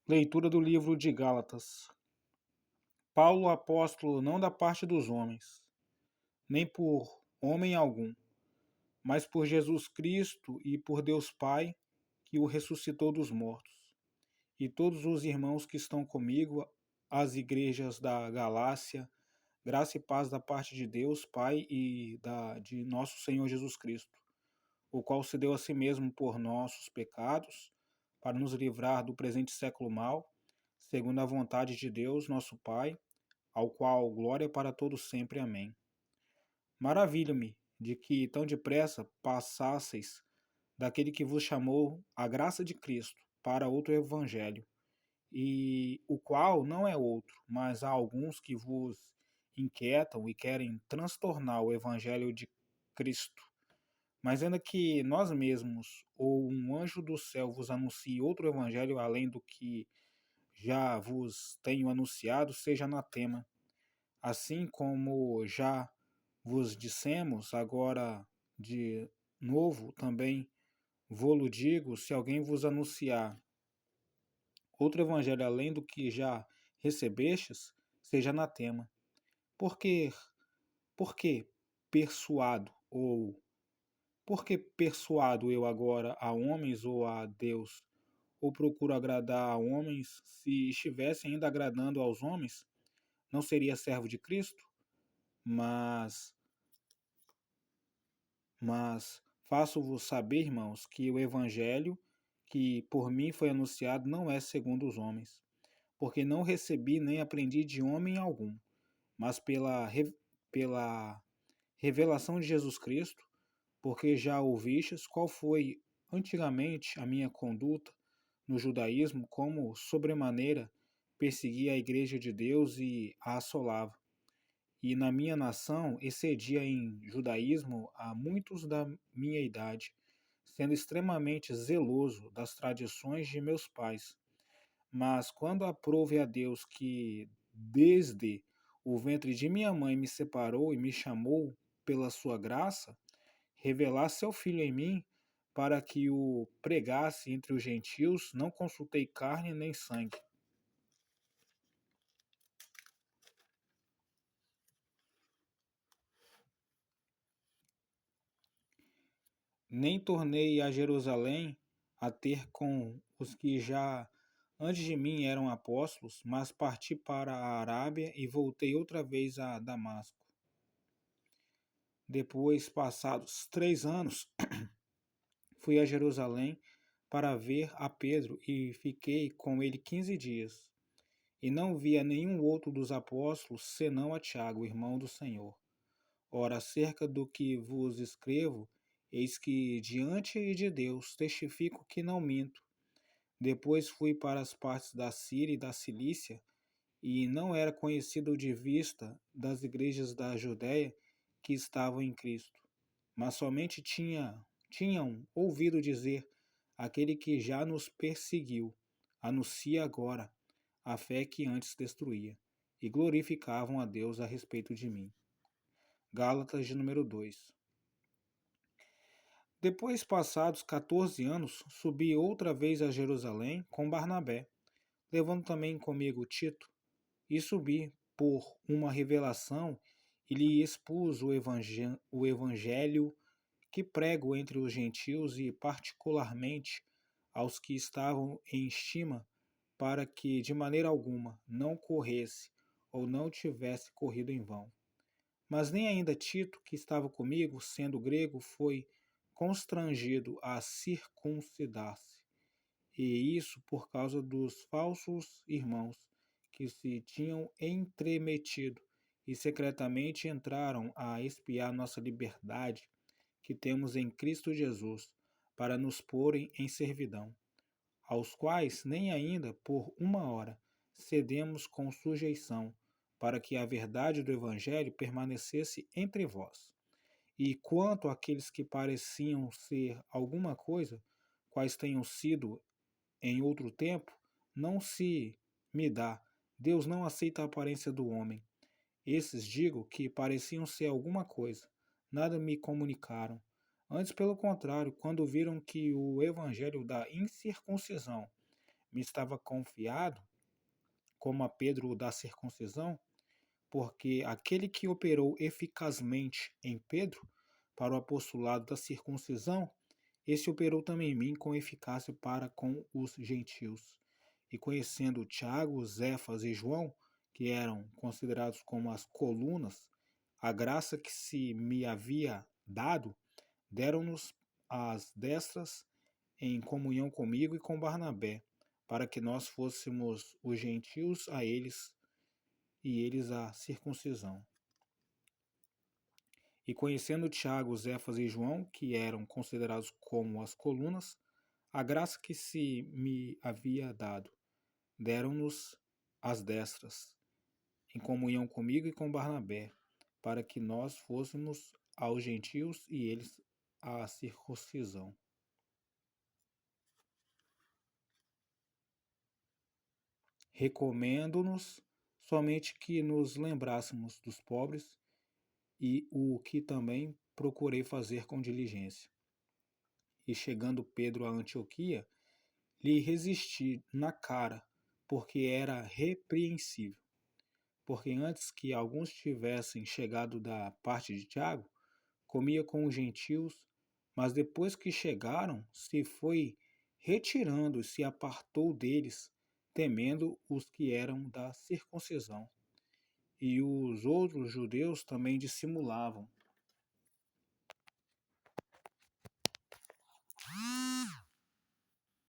Leitura do livro de Gálatas. Paulo, apóstolo, não da parte dos homens, nem por homem algum, mas por Jesus Cristo e por Deus Pai, que o ressuscitou dos mortos, e todos os irmãos que estão comigo, as igrejas da Galácia, graça e paz da parte de Deus Pai e de nosso Senhor Jesus Cristo, o qual se deu a si mesmo por nossos pecados, para nos livrar do presente século mau, segundo a vontade de Deus, nosso Pai, ao qual glória para todos sempre. Amém. Maravilho-me de que tão depressa passasseis daquele que vos chamou a graça de Cristo para outro evangelho, e o qual não é outro, mas há alguns que vos inquietam e querem transtornar o evangelho de Cristo. Mas ainda que nós mesmos ou um anjo do céu vos anuncie outro evangelho além do que já vos tenho anunciado, seja anatema. Assim como já vos dissemos, agora de novo também vô-lo digo, se alguém vos anunciar outro evangelho além do que já recebestes, seja anatema. Porque, porque persuado ou porque persuado eu agora a homens ou a Deus, ou procuro agradar a homens, se estivesse ainda agradando aos homens, não seria servo de Cristo? Mas Mas faço-vos saber, irmãos, que o evangelho que por mim foi anunciado não é segundo os homens, porque não recebi nem aprendi de homem algum, mas pela revelação de Jesus Cristo, porque já ouvistes qual foi antigamente a minha conduta no judaísmo, como sobremaneira perseguia a igreja de Deus e a assolava. E na minha nação excedia em judaísmo a muitos da minha idade, sendo extremamente zeloso das tradições de meus pais. Mas quando aprouve a Deus que desde o ventre de minha mãe me separou e me chamou pela sua graça, revelar seu filho em mim, para que o pregasse entre os gentios, não consultei carne nem sangue. Nem tornei a Jerusalém a ter com os que já antes de mim eram apóstolos, mas parti para a Arábia e voltei outra vez a Damasco. Depois, passados 3 anos, fui a Jerusalém para ver a Pedro e fiquei com ele 15 dias. E não vi a nenhum outro dos apóstolos, senão a Tiago, irmão do Senhor. Ora, acerca do que vos escrevo, eis que diante de Deus testifico que não minto. Depois fui para as partes da Síria e da Cilícia, e não era conhecido de vista das igrejas da Judéia que estavam em Cristo, mas somente tinham ouvido dizer: aquele que já nos perseguiu, anuncia agora a fé que antes destruía, e glorificavam a Deus a respeito de mim. Gálatas de número 2. Depois passados 14 anos, subi outra vez a Jerusalém com Barnabé, levando também comigo Tito, e subi por uma revelação e lhe expus o evangelho que prego entre os gentios e particularmente aos que estavam em estima, para que de maneira alguma não corresse ou não tivesse corrido em vão. Mas nem ainda Tito, que estava comigo, sendo grego, foi constrangido a circuncidar-se, e isso por causa dos falsos irmãos que se tinham entremetido e secretamente entraram a espiar nossa liberdade que temos em Cristo Jesus, para nos porem em servidão, aos quais nem ainda por uma hora cedemos com sujeição, para que a verdade do Evangelho permanecesse entre vós. E quanto àqueles que pareciam ser alguma coisa, quais tenham sido em outro tempo, não se me dá. Deus não aceita a aparência do homem. Esses digo que pareciam ser alguma coisa, nada me comunicaram. Antes, pelo contrário, quando viram que o evangelho da incircuncisão me estava confiado, como a Pedro da circuncisão, porque aquele que operou eficazmente em Pedro para o apostolado da circuncisão, esse operou também em mim com eficácia para com os gentios. E conhecendo Tiago, Zéfas e João, que eram considerados como as colunas, a graça que se me havia dado, deram-nos as destras em comunhão comigo e com Barnabé, para que nós fôssemos os gentios a eles e eles a circuncisão. E conhecendo Tiago, Zéfas e João, que eram considerados como as colunas, a graça que se me havia dado, deram-nos as destras, em comunhão comigo e com Barnabé, para que nós fôssemos aos gentios e eles à circuncisão. Recomendo-nos somente que nos lembrássemos dos pobres, e o que também procurei fazer com diligência. E chegando Pedro a Antioquia, lhe resisti na cara, porque era repreensível. Porque antes que alguns tivessem chegado da parte de Tiago, comia com os gentios, mas depois que chegaram, se foi retirando e se apartou deles, temendo os que eram da circuncisão. E os outros judeus também dissimulavam.